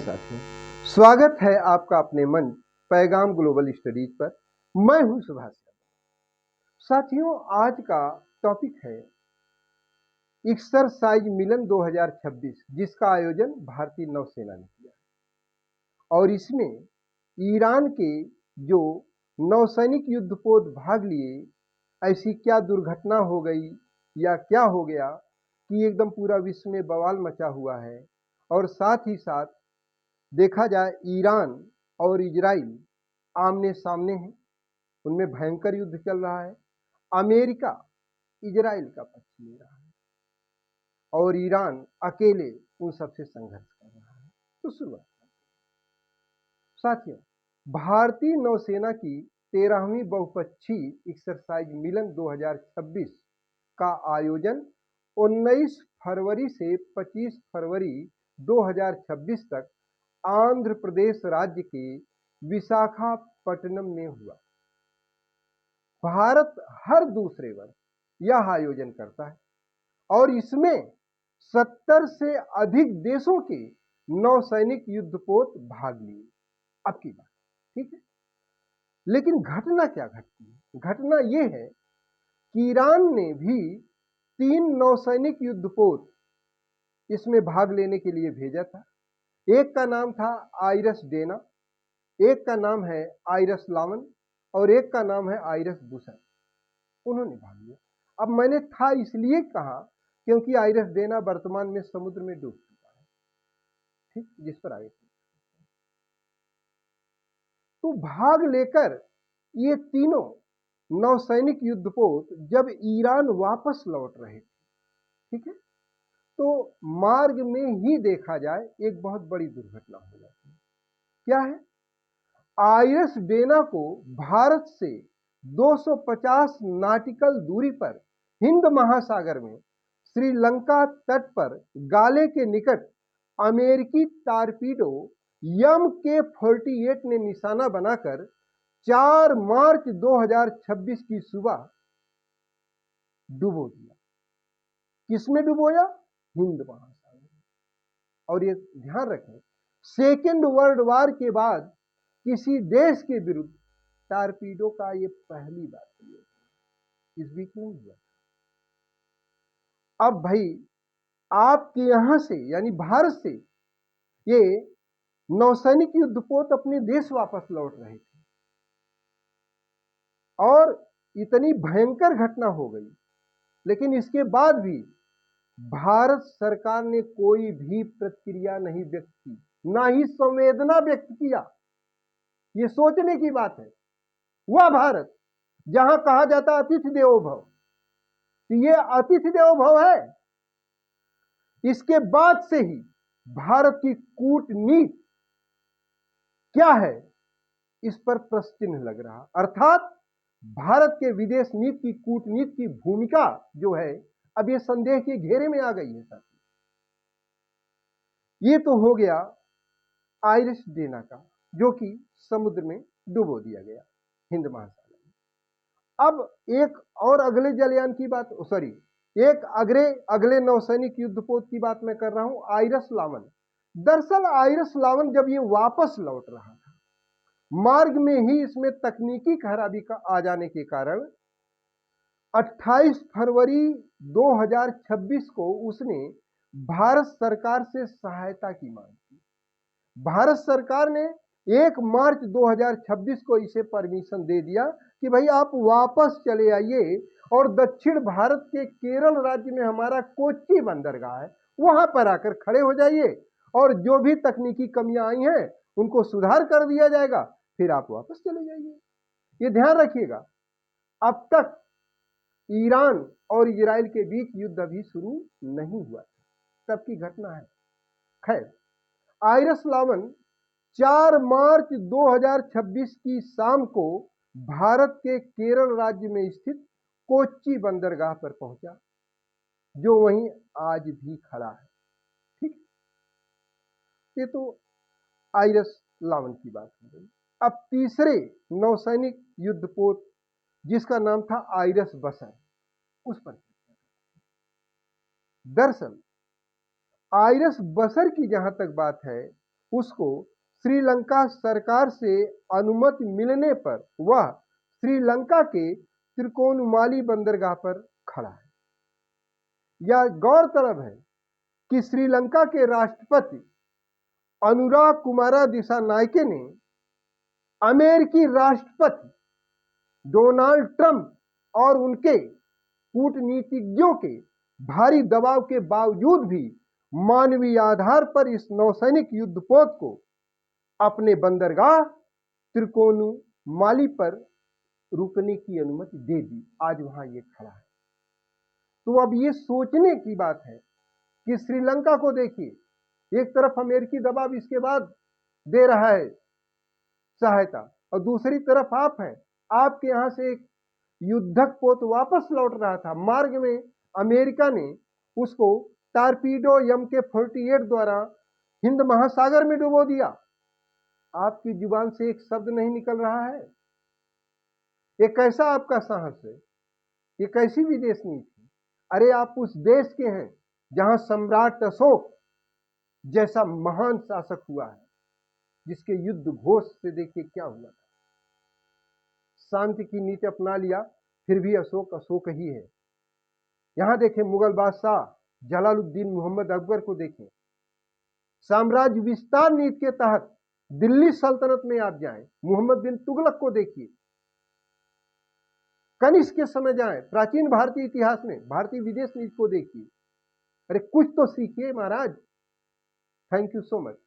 साथियों, स्वागत है आपका अपने मंच पैगाम ग्लोबल स्टडीज पर। मैं हूं सुभाष यादव। साथियों, आज का टॉपिक है एक्सरसाइज मिलन 2026, जिसका आयोजन भारतीय नौसेना ने किया और इसमें ईरान के जो नौसैनिक युद्धपोत भाग लिए, ऐसी क्या दुर्घटना हो गई या क्या हो गया कि एकदम पूरा विश्व में बवाल मचा हुआ है। और साथ ही साथ देखा जाए, ईरान और इजराइल आमने सामने हैं, उनमें भयंकर युद्ध चल रहा है। अमेरिका इजराइल का पक्ष ले रहा है और ईरान अकेले उन सबसे संघर्ष कर रहा है। तो शुरुआत साथियों, भारतीय नौसेना की 13वीं बहुपक्षीय एक्सरसाइज मिलन 2026 का आयोजन 19 फरवरी से 25 फरवरी 2026 तक आंध्र प्रदेश राज्य के विशाखापट्टनम में हुआ। भारत हर दूसरे वर्ष यह आयोजन करता है और इसमें 70 से अधिक देशों के नौसैनिक युद्धपोत भाग लिए। अब की बात, ठीक है। लेकिन घटना क्या घटती है? घटना यह है कि ईरान ने भी 3 नौसैनिक युद्धपोत इसमें भाग लेने के लिए भेजा था। एक का नाम था आइरस डेना, एक का नाम है आइरस लावन और एक का नाम है आइरस बुसर। उन्होंने भाग लिया। अब मैंने था इसलिए कहा क्योंकि आइरस डेना वर्तमान में समुद्र में डूब चुका है, ठीक, जिस पर आगे। तो भाग लेकर ये तीनों नौसैनिक युद्धपोत जब ईरान वापस लौट रहे थे, ठीक है, तो मार्ग में ही देखा जाए एक बहुत बड़ी दुर्घटना हो जाती है। क्या है? आइरस डेना को भारत से 250 नाटिकल दूरी पर हिंद महासागर में श्रीलंका तट पर गाले के निकट अमेरिकी टारपीडो MK-48 ने निशाना बनाकर 4 मार्च 2026 की सुबह डुबो दिया। किसमें डुबोया? हिंद महासागर। और ये ध्यान रखें, सेकेंड वर्ल्ड वॉर के बाद किसी देश के विरुद्ध टारपीडो का ये पहली बार प्रयोग इस बीच में हुआ। अब भाई, आपके यहां से यानी भारत से ये नौसैनिक युद्धपोत अपने देश वापस लौट रहे थे और इतनी भयंकर घटना हो गई, लेकिन इसके बाद भी भारत सरकार ने कोई भी प्रतिक्रिया नहीं व्यक्त की, ना ही संवेदना व्यक्त किया। ये सोचने की बात है, वह भारत जहां कहा जाता अतिथि देवो भव, तो ये अतिथि देवो भव है। इसके बाद से ही भारत की कूटनीति क्या है, इस पर प्रश्न चिन्ह लग रहा। अर्थात भारत के विदेश नीति की, कूटनीति की भूमिका जो है, अब ये संदेह के घेरे में आ गई है साथी। ये तो हो गया आइरिस डेना का, जो कि समुद्र में डुबो दिया गया हिंद महासागर में। अब एक और अगले जलयान की बात, एक अगले नौसैनिक युद्धपोत की बात मैं कर रहा हूं, आइरस लावन। दरअसल आइरस लावन जब ये वापस लौट रहा था, मार्ग में ही इसमें तकनीकी खराबी का आ जाने के कारण 28 फरवरी 2026 को उसने भारत सरकार से सहायता की मांग की। भारत सरकार ने 1 मार्च 2026 को इसे परमिशन दे दिया कि भाई आप वापस चले आइए और दक्षिण भारत के केरल राज्य में हमारा कोच्चि बंदरगाह है, वहां पर आकर खड़े हो जाइए और जो भी तकनीकी कमियां आई हैं उनको सुधार कर दिया जाएगा, फिर आप वापस चले जाइए। ये ध्यान रखिएगा, अब तक ईरान और इजराइल के बीच युद्ध अभी शुरू नहीं हुआ, तब की घटना है। खैर, आइरस लावन 4 मार्च 2026 की शाम को भारत के केरल राज्य में स्थित कोच्चि बंदरगाह पर पहुंचा, जो वहीं आज भी खड़ा है। ठीक, ये तो आइरस लावन की बात हो गई। अब तीसरे नौसैनिक युद्धपोत, जिसका नाम था आइरस बसर, उस पर दरअसल आइरस बसर की जहां तक बात है, उसको श्रीलंका सरकार से अनुमति मिलने पर वह श्रीलंका के त्रिकोणमाली बंदरगाह पर खड़ा है। यह गौरतलब है कि श्रीलंका के राष्ट्रपति अनुराग कुमारा दिसानायके ने अमेरिकी राष्ट्रपति डोनाल्ड ट्रंप और उनके कूटनीतिज्ञों के भारी दबाव के बावजूद भी मानवीय आधार पर इस नौसैनिक युद्धपोत को अपने बंदरगाह त्रिकोणमाली पर रुकने की अनुमति दे दी। आज वहां ये खड़ा है। तो अब ये सोचने की बात है कि श्रीलंका को देखिए, एक तरफ अमेरिकी दबाव इसके बाद दे रहा है सहायता, और दूसरी तरफ आप हैं, आपके यहां से एक युद्धक पोत वापस लौट रहा था, मार्ग में अमेरिका ने उसको टारपीडो MK-48 द्वारा हिंद महासागर में डुबो दिया। आपकी जुबान से एक शब्द नहीं निकल रहा है। ये कैसा आपका साहस है? ये कैसी विदेश नीति? अरे आप उस देश के हैं जहां सम्राट अशोक जैसा महान शासक हुआ है, जिसके युद्ध घोष से देखिए क्या हुआ था। शांति की नीति अपना लिया, फिर भी अशोक अशोक ही है। यहां देखें मुगल बादशाह जलालुद्दीन मोहम्मद अकबर को देखें, साम्राज्य विस्तार नीति के तहत दिल्ली सल्तनत में आप जाएं, मोहम्मद बिन तुगलक को देखिए, कनिष्क के समय जाएं, प्राचीन भारतीय इतिहास में भारतीय विदेश नीति को देखिए। अरे कुछ तो सीखिए महाराज। Thank you so much.